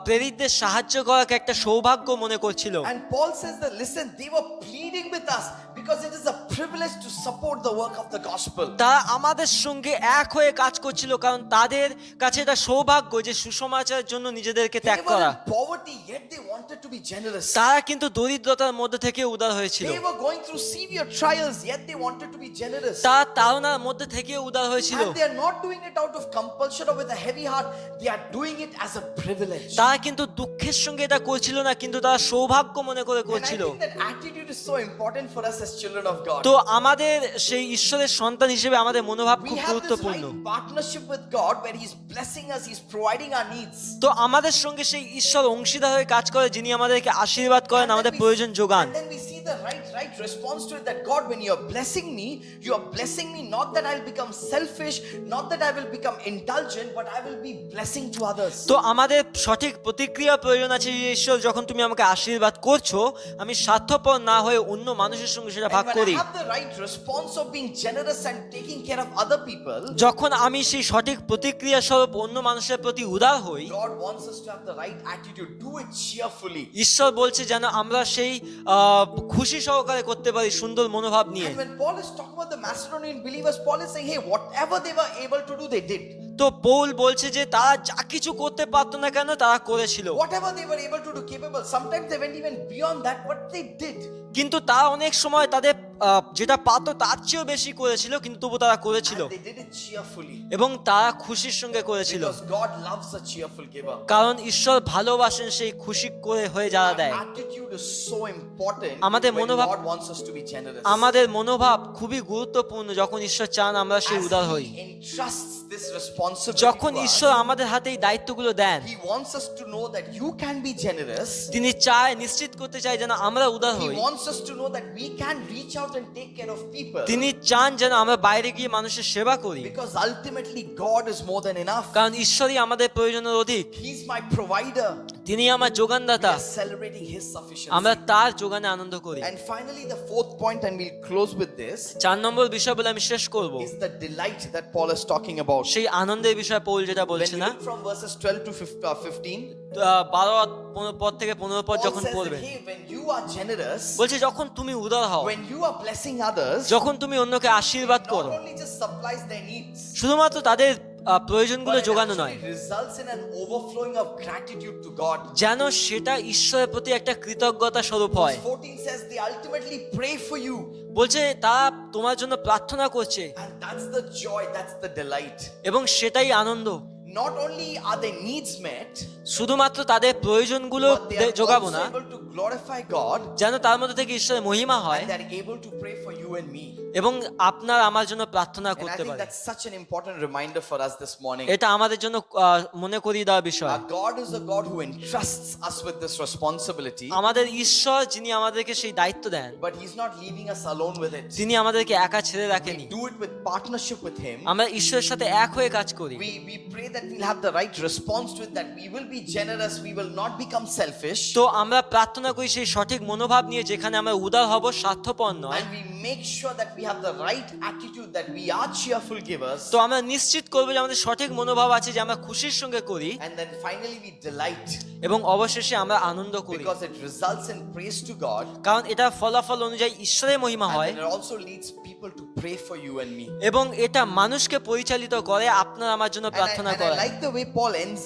প্রেরিতদের সাহায্য করাকে একটা সৌভাগ্য মনে করছিল। And Paul says that, listen, they were pleading with us because it is a privilege to support the work of the gospel. তারা আমাদের সঙ্গে এক হয়ে কাজ করছিল, কারণ তাদের কাছে এটা সৌভাগ্য যে সুসমাচারের জন্য নিজেদেরকে They ত্যাগ were করা। in poverty, yet they wanted to be generous. তারা কিন্তু দরিদ্রতার মধ্যে থেকে উদার হয়েছিল। They were going through severe trials, yet they wanted to be generous. তারা তাড়নার মধ্যে থেকে উদার হয়েছিল। And they are not doing it out of compulsion or with a heavy heart. They are doing it as a privilege. তারা কিন্তু দুঃখের সঙ্গে এটা করছিল না, কিন্তু তারা সৌভাগ্য মনে করে And I করছিল। think that attitude is so important for us as children of God. তো আমাদের সেই ঈশ্বরের সন্তান হিসেবে আমাদের মনোভাব We খুব have this গুরুত্বপূর্ণ। right partnership with God where He's blessing us, He's providing our needs. তো আমাদের সঙ্গে সেই ঈশ্বর অংশীদার হয়ে কাজ করে, যিনি আমাদেরকে আশীর্বাদ করেন, আমাদের প্রয়োজন যোগান। And then we see the right response to it, that God, when you are blessing me, you are blessing me not that I'll become selfish, not that I will become indulgent, but I will be blessing to others. তো আমাদের সঠিক প্রতিক্রিয়া প্রয়োজন আছে যে ঈশ্বর, যখন তুমি আমাকে আশীর্বাদ করছো, আমি স্বার্থপর না হয়ে অন্য মানুষের সঙ্গে সেটা ভাগ And when করি। I have the right response of being generous and taking care of other people, যখন আমি সেই সঠিক প্রতিক্রিয়া স্বরূপ অন্য মানুষের প্রতি উদার হই, God wants us to have the right attitude. Do it cheerfully. ঈশ্বর বলছে যেন আমরা সেই খুশি সহকারে করতে পারি, সুন্দর মনোভাব নিয়ে। And when Paul is talking about the Macedonian believers, Paul is saying, hey, whatever they were able to do, they did. তো পৌল বলছে যে তারা যা কিছু করতে পারতো না কেন তারা করেছিল, Whatever they were able to do, capable. Sometimes they went even beyond that, but they did. কিন্তু তারা অনেক সময় তাদের যেটা পাতো তার চেয়েও বেশি করেছিল, কিন্তু তবু তারা করেছিল And they did it cheerfully. এবং তারা খুশির সঙ্গে করেছিল, Because God loves a cheerful giver. কারণ ঈশ্বর ভালোবাসেন সেই খুশি করে হয়ে যারা Our দেয়। attitude is so important আমাদের when মনোভাব- God wants us to be generous. আমাদের মনোভাব খুবই গুরুত্বপূর্ণ যখন ঈশ্বর চান আমরা সেই As উদার হই। He entrusts this responsibility যখন to us, ঈশ্বর আমাদের হাতে এই দায়িত্বগুলো দেন, He wants us to know that you can be generous. তিনি চায়, নিশ্চিত করতে চায় যেন আমরা উদার He হই। wants us to know that we can reach out and take care of people. তিনি চান যেন আমরা বাইরে গিয়ে মানুষের সেবা করি, Because ultimately God is more than enough. কারণ ঈশ্বরই আমাদের প্রয়োজনের অধিক। He's my provider. তিনি আমার We যোগানদাতা, are celebrating His sufficiency. আমরা তার যোগানে আনন্দ করি। And finally, the fourth point, and we'll close with this, 4 নম্বর বিষয় বলে আমি শেষ করব, is the delight that Paul is talking about. সেই আনন্দের বিষয়ে পৌল যেটা When বলছে you না, look from verses 12 to 15, 12 পদ থেকে 15 পদ Paul যখন says that, পড়বে, hey, when you are generous, বলছে যখন তুমি উদার হও, when you are blessing others, যখন তুমি অন্যকে আশীর্বাদ not করো, only just supplies their needs, শুধুমাত্র তাদের প্রয়োজনগুলো but it যোগানো নয়, actually results in an overflowing of gratitude to God. যেন সেটা ঈশ্বরের প্রতি একটা কৃতজ্ঞতা স্বরূপ হয়। Verse 14 says they ultimately pray for you, বলছে তারা তোমার জন্য প্রার্থনা করছে and that's the joy, that's the delight. এবং সেটাই আনন্দ। Not only are their needs met, শুধুমাত্র তাদের প্রয়োজনগুলো but they are যোগাবো also না, able to glorify God, যেন তার মধ্যে থেকে ঈশ্বরের মহিমা হয় and they are able to pray for you and me. এবং আপনার আমার জন্য প্রার্থনা And I করতে think পারে। that's such an important reminder for us this morning. এটা আমাদের জন্য মনে করিয়ে দেওয়া বিষয়। Our God is a God who entrusts us with this responsibility, আমাদের ঈশ্বর যিনি আমাদেরকে সেই দায়িত্ব দেন, but He's not leaving us alone with it. তিনি আমাদেরকে একা ছেড়ে We রাখেনি। do it with partnership with Him. আমরা ঈশ্বরের সাথে এক হয়ে কাজ করি। We pray that we'll have the right response to it, that we will be generous, we will not become selfish, তো আমরা প্রার্থনা করি সেই সঠিক মনোভাব নিয়ে, যেখানে আমরা উদার হব, স্বার্থপর নয়। and we make sure that we have the right attitude, that we are cheerful givers, তো আমরা নিশ্চিত করবো যে আমাদের সঠিক মনোভাব আছে, যে আমরা খুশির সঙ্গে করি and then finally we delight, এবং অবশেষে আমরা আনন্দ করি, because it results in praise to God, কারণ এটা ফলাফল অনুযায়ী ঈশ্বরের মহিমা and হয় then it also leads people to pray for you and me. এবং এটা মানুষকে পরিচালিত করে আপনার আমার জন্য প্রার্থনা And I করে। like the way Paul ends,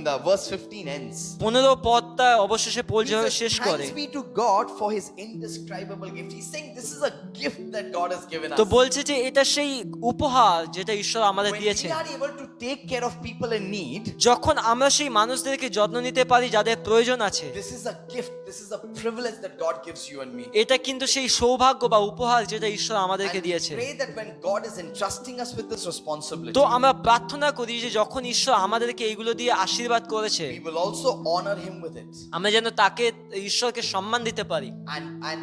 the verse 15 ends. 15 পদটা অবশেষে পৌল He যেভাবে says, শেষ করে, thanks be to God for His indescribable gift. He's saying this is a gift that God has given us. তো বলছে যে এটা সেই উপহার যেটা ঈশ্বর আমাদের When দিয়েছে। we are able to take care of people in need, যখন আমরা সেই মানুষদেরকে যত্ন নিতে পারি যাদের প্রয়োজন আছে, this is a gift, this is a privilege that God gives you and me. এটা কিন্তু সেই সৌভাগ্য বা উপহার যেটা ঈশ্বর আমাদেরকে And we দিয়েছে। pray that when God is entrusting us with this responsibility, তো আমরা প্রার্থনা করি যে যখন ঈশ্বর আমাদেরকে এইগুলো দিয়ে আশীর্বাদ করেছে, we will also honor Him with it, আমরা যেন তাকে, ঈশ্বরকে সম্মান দিতে পারি,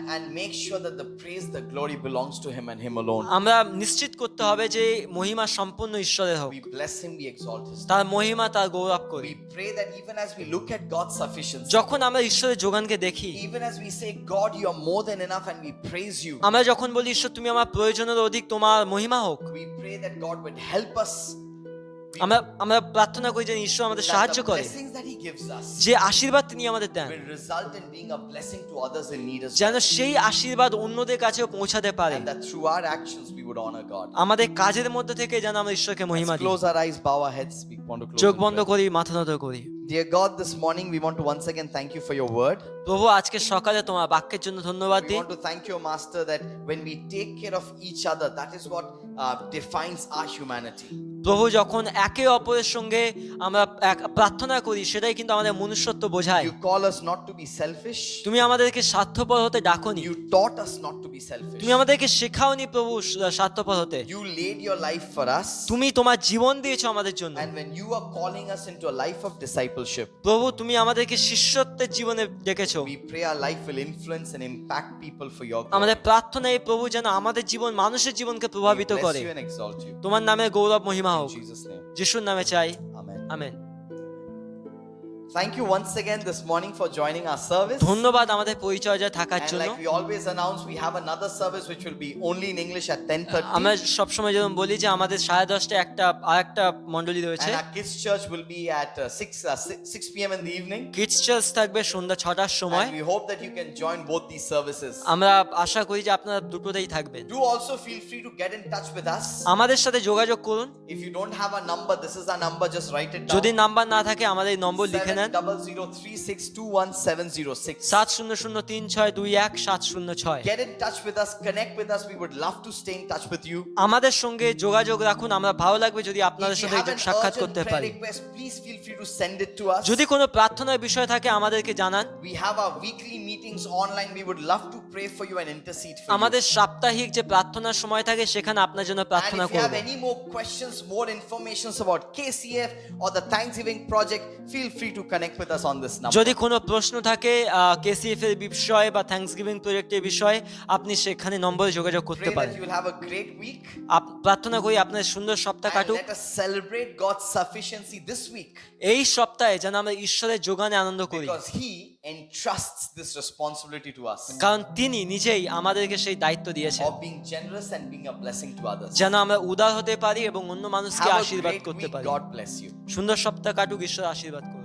and make sure that the praise, the glory belongs to Him and Him alone. আমরা নিশ্চিত করতে হবে যে মহিমা সম্পূর্ণ ঈশ্বরের হোক, We bless Him, we exalt His name. তার মহিমা, তার গৌরব করি। We pray that even as we look at God's sufficiency, যখন আমরা ঈশ্বরের যোগানকে দেখি, even as we say, God, you are more than enough, and we praise you, আমরা যখন বলি ঈশ্বর তুমি আমার প্রয়োজনের অধিক, তোমার মহিমা হোক, we pray that God would help us, আমরা প্রার্থনা করি যে ঈশ্বর আমাদের that সাহায্য the করে, blessings that He gives us যে আশীর্বাদ তিনি আমাদের দেন, will result in being a blessing to others in need as যেন well, সেই আশীর্বাদ অন্যদের কাছেও পৌঁছাতে পারে। and that through our actions we would honor God. আমাদের কাজের মধ্যে থেকে যেন আমরা ঈশ্বরকে মহিমা Let's দিই। close our eyes, bow our heads, we want to close. চোখ in বন্ধ prayer. করি, মাথা নত করি। Dear God, this morning we want to once again thank you for your word. প্রভু, আজকে সকালে তোমার বাক্যের জন্য ধন্যবাদ We দিই। want to thank you, Master, that when we take care of each other, that is what defines our humanity. প্রভু, যখন একে অপরের সঙ্গে আমরা প্রার্থনা করি, সেটাই কিন্তু আমাদের মনুষ্যত্ব বোঝায়। You call us not to be selfish. তুমি আমাদেরকে স্বার্থপর হতে ডাকোনি, You taught us not to be selfish. তুমি আমাদেরকে শেখাওনি প্রভু স্বার্থপর হতে। You laid your life for us. তুমি তোমার জীবন দিয়েছো আমাদের জন্য। And when you are calling us into a life of discipleship, প্রভু, তুমি আমাদেরকে শিষ্যত্বের জীবনে ডেকেছো। we pray our life will influence and impact people for your glory. আমাদের প্রার্থনা এই প্রভু যেন আমাদের জীবন মানুষের জীবনকে We প্রভাবিত bless করে। you and exalt you. তোমার নামে গৌরব মহিমা In হোক, Jesus' name. যিশুর নামে চাই, Amen. Amen. Thank you once again this morning for joining our service. ধন্যবাদ আমাদের পরিচর্যায় থাকার And জন্য। like we always announce, we have another service which will be only in English at 10:30. আমরা সবসময় যেরকম বলি যে আমাদের 10:30 আরেকটা মণ্ডলী রয়েছে। And our kids church will be at 6 p.m. in the evening. Kids church থাকবে সন্ধ্যা 6টার সময়। And we hope that you can join both these services. আমরা আশা করি যে আপনারা দুটোতেই থাকবেন। Do also feel free to get in touch with us. আমাদের সাথে যোগাযোগ করুন। If you don't have a number, this is our number, just write it down. যদি নাম্বার না থাকে আমাদের এই নম্বর লিখে নেন। নেন। 7003621706. 7003621706। Get in touch with us, connect with us. We would love to stay in touch with you. আমাদের সঙ্গে যোগাযোগ রাখুন, আমরা ভালো লাগবে যদি আপনাদের If you সাথে have an সাক্ষাৎ urgent করতে prayer পারি। request, please feel free to send it to us. যদি কোনো প্রার্থনার বিষয় থাকে আমাদেরকে জানান। We have our weekly meetings online. We would love to pray for you and intercede for you. আমাদের সাপ্তাহিক যে প্রার্থনার সময় থাকে সেখানে আপনার জন্য And প্রার্থনা if you have করব। any more questions, more information about KCF or the Thanksgiving project, feel free to connect with us on this number. যদি কোনো প্রশ্ন থাকে কেসিএফ এর বিষয়ে বা থ্যাঙ্কসগিভিং প্রজেক্টের বিষয়ে, আপনি সেখানে নম্বরে যোগাযোগ করতে Pray পারেন। that you will have a great week. প্রার্থনা করি আপনার সুন্দর সপ্তাহ And কাটুক। let us celebrate God's sufficiency this week এই সপ্তাহে যেন আমরা ঈশ্বরের যোগানে আনন্দ করি, because He entrusts this responsibility to us কারণ তিনি নিজেই আমাদেরকে সেই দায়িত্ব দিয়েছেন of being generous and being a blessing to others. যেন আমরা উদার হতে পারি এবং অন্য মানুষকে Have a আশীর্বাদ great করতে week. পারি। God bless you. সুন্দর সপ্তাহ কাটুক, ঈশ্বর আশীর্বাদ করুন।